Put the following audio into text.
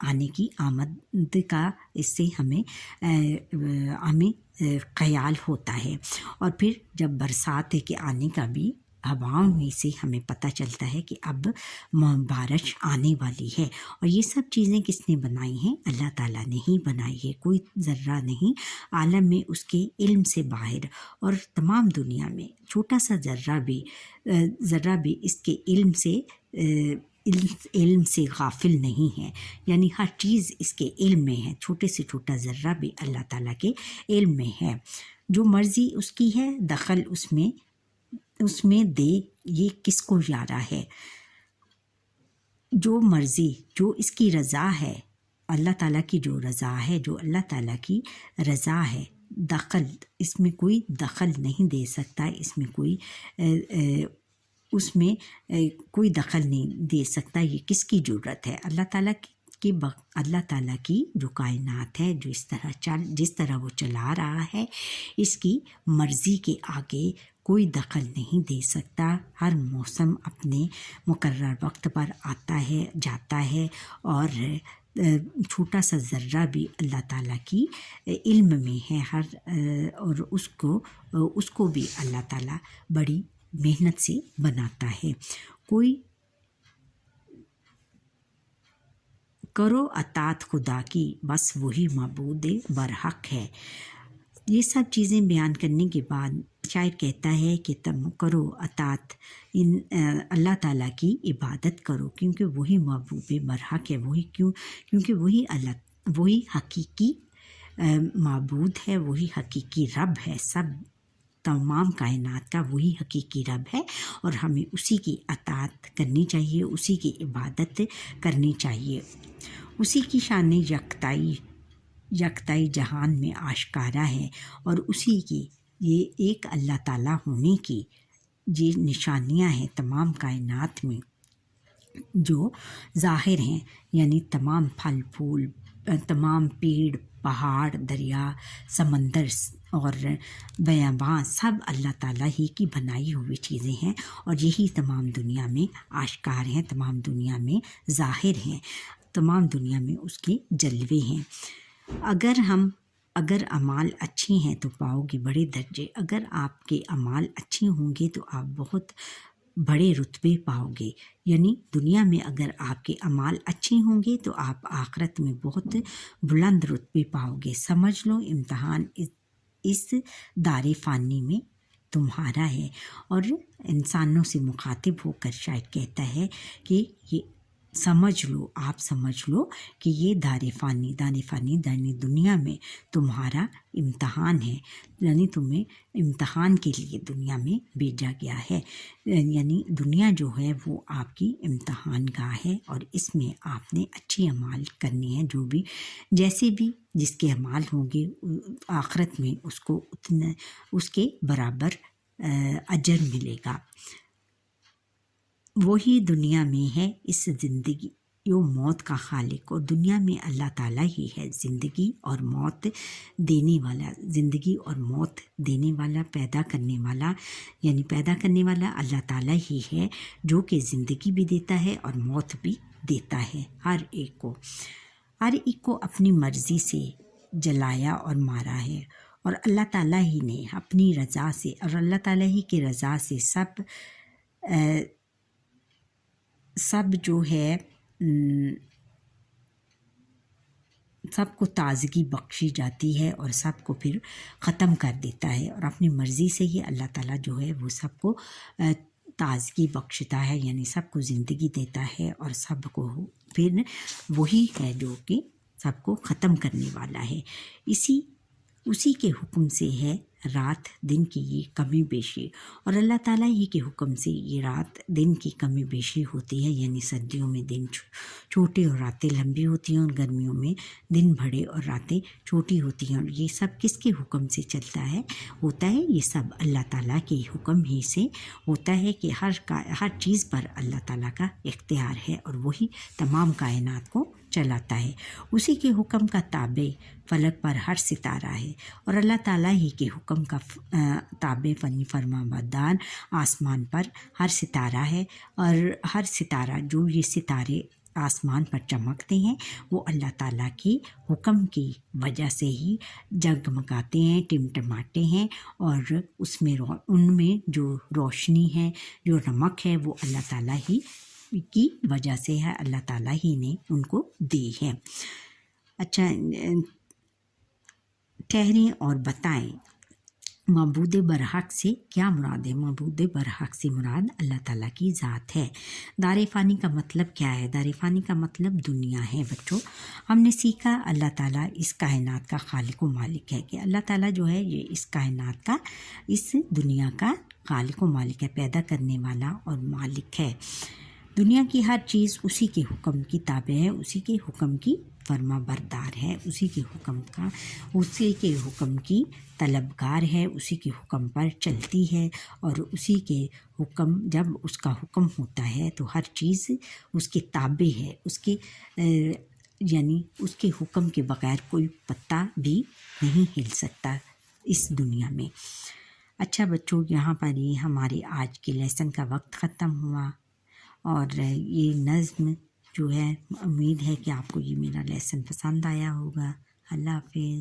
آنے کی آمد کا اس سے ہمیں خیال ہوتا ہے، اور پھر جب برسات کے آنے کا بھی ہواؤں میں سے ہمیں پتہ چلتا ہے کہ اب بارش آنے والی ہے۔ اور یہ سب چیزیں کس نے بنائی ہیں؟ اللہ تعالیٰ نے ہی بنائی ہے، کوئی ذرہ نہیں عالم میں اس کے علم سے باہر، اور تمام دنیا میں چھوٹا سا ذرہ بھی اس کے علم سے غافل نہیں ہے، یعنی ہر چیز اس کے علم میں ہے، چھوٹے سے چھوٹا ذرہ بھی اللہ تعالیٰ کے علم میں ہے۔ جو مرضی اس کی ہے دخل اس میں دے، یہ کس کو یارا ہے؟ جو مرضی، جو اس کی رضا ہے، اللہ تعالیٰ کی جو رضا ہے، جو اللہ تعالیٰ کی رضا ہے، دخل اس میں کوئی دخل نہیں دے سکتا، اس میں کوئی دخل نہیں دے سکتا۔ یہ کس کی ضرورت ہے؟ اللہ تعالیٰ کی جو کائنات ہے، جو جس طرح وہ چلا رہا ہے، اس کی مرضی کے آگے کوئی دخل نہیں دے سکتا۔ ہر موسم اپنے مقرر وقت پر آتا ہے، جاتا ہے، اور چھوٹا سا ذرہ بھی اللہ تعالیٰ کی علم میں ہے، اور اس کو بھی اللہ تعالیٰ بڑی محنت سے بناتا ہے۔ کوئی کرو اطاعت خدا کی، بس وہی معبود برحق ہے۔ یہ سب چیزیں بیان کرنے کے بعد شاعر کہتا ہے کہ تم کرو اطاعت اللہ تعالیٰ کی عبادت کرو، کیونکہ وہی محبوب برحق ہے، کیونکہ وہی حقیقی معبود ہے، وہی حقیقی رب ہے، تمام کائنات کا وہی حقیقی رب ہے، اور ہمیں اسی کی اطاعت کرنی چاہیے، اسی کی عبادت کرنی چاہیے۔ اسی کی شان یکتائی جہان میں آشکارا ہے، اور اسی کی یہ ایک اللہ تعالیٰ ہونے کی یہ نشانیاں ہیں تمام کائنات میں جو ظاہر ہیں، یعنی تمام پھل پھول، تمام پیڑ پہاڑ، دریا، سمندر اور بیاباں سب اللہ تعالیٰ ہی کی بنائی ہوئی چیزیں ہیں، اور یہی تمام دنیا میں آشکار ہیں، تمام دنیا میں ظاہر ہیں، تمام دنیا میں اس کے جلوے ہیں۔ اگر اعمال اچھی ہیں تو پاؤ گے بڑے درجے، اگر آپ کے اعمال اچھے ہوں گے تو آپ بہت بڑے رتبے پاؤ گے، یعنی دنیا میں اگر آپ کے اعمال اچھے ہوں گے تو آپ آخرت میں بہت بلند رتبے پاؤ گے۔ سمجھ لو امتحان اس دار فانی میں تمہارا ہے، اور انسانوں سے مخاطب ہو کر شاید کہتا ہے کہ یہ آپ سمجھ لو کہ یہ دار فانی دنیا میں تمہارا امتحان ہے، یعنی تمہیں امتحان کے لیے دنیا میں بھیجا گیا ہے، یعنی دنیا جو ہے وہ آپ کی امتحان گاہ ہے، اور اس میں آپ نے اچھے اعمال کرنے ہیں، جو بھی جیسے بھی جس کے اعمال ہوں گے آخرت میں اس کے برابر اجر ملے گا۔ وہی دنیا میں ہے اس زندگی و موت کا خالق، اور دنیا میں اللہ تعالیٰ ہی ہے زندگی اور موت دینے والا، پیدا کرنے والا، یعنی پیدا کرنے والا اللہ تعالیٰ ہی ہے، جو کہ زندگی بھی دیتا ہے اور موت بھی دیتا ہے ہر ایک کو اپنی مرضی سے جلایا اور مارا ہے، اور اللہ تعالیٰ ہی نے اپنی رضا سے، اور اللہ تعالیٰ ہی کی رضا سے سب جو ہے سب کو تازگی بخشی جاتی ہے، اور سب کو پھر ختم کر دیتا ہے، اور اپنی مرضی سے ہی اللہ تعالیٰ جو ہے وہ سب کو تازگی بخشتا ہے، یعنی سب کو زندگی دیتا ہے، اور سب کو پھر وہی ہے جو کہ سب کو ختم کرنے والا ہے۔ اسی کے حکم سے ہے رات دن کی یہ کمی بیشی، اور اللہ تعالیٰ ہی کے حکم سے یہ رات دن کی کمی بیشی ہوتی ہے، یعنی سردیوں میں دن چھوٹے اور راتیں لمبی ہوتی ہیں، اور گرمیوں میں دن بڑے اور راتیں چھوٹی ہوتی ہیں، اور یہ سب کس کے حکم سے ہوتا ہے؟ یہ سب اللہ تعالیٰ کے حکم ہی سے ہوتا ہے، کہ ہر چیز پر اللہ تعالیٰ کا اختیار ہے، اور وہی تمام کائنات کو چلاتا ہے۔ اسی کے حکم کا تابع فلک پر ہر ستارہ ہے، اور اللہ تعالیٰ ہی کے حکم کا تابع فرما بردار آسمان پر ہر ستارہ ہے، اور ہر ستارہ جو یہ ستارے آسمان پر چمکتے ہیں وہ اللہ تعالیٰ کی حکم کی وجہ سے ہی جگمگاتے ہیں، ٹمٹماتے ہیں، اور اس میں ان میں جو روشنی ہے، جو رمق ہے، وہ اللہ تعالیٰ ہی کی وجہ سے ہے، اللہ تعالیٰ ہی نے ان کو دی ہے۔ اچھا، ٹھہریں اور بتائیں معبود برحق سے کیا مراد ہے؟ معبود برحق سے مراد اللہ تعالیٰ کی ذات ہے۔ دار فانی کا مطلب کیا ہے؟ دار فانی کا مطلب دنیا ہے بچوں۔ ہم نے سیکھا اللہ تعالیٰ اس کائنات کا خالق و مالک ہے، کہ اللہ تعالیٰ جو ہے یہ اس کائنات کا، اس دنیا کا خالق و مالک ہے، پیدا کرنے والا اور مالک ہے۔ دنیا کی ہر چیز اسی کے حکم کی تابع ہے، اسی کے حکم کی فرما بردار ہے، اسی کے حکم کی طلبگار ہے، اسی کے حکم پر چلتی ہے، اور اسی کے حکم، جب اس کا حکم ہوتا ہے تو ہر چیز اس کے تابع ہے، اس کے یعنی اس کے حکم کے بغیر کوئی پتا بھی نہیں ہل سکتا اس دنیا میں۔ اچھا بچوں، یہاں پر ہی ہمارے آج کے لیسن کا وقت ختم ہوا، اور یہ نظم جو ہے، امید ہے کہ آپ کو یہ میرا لیسن پسند آیا ہوگا۔ اللہ حافظ۔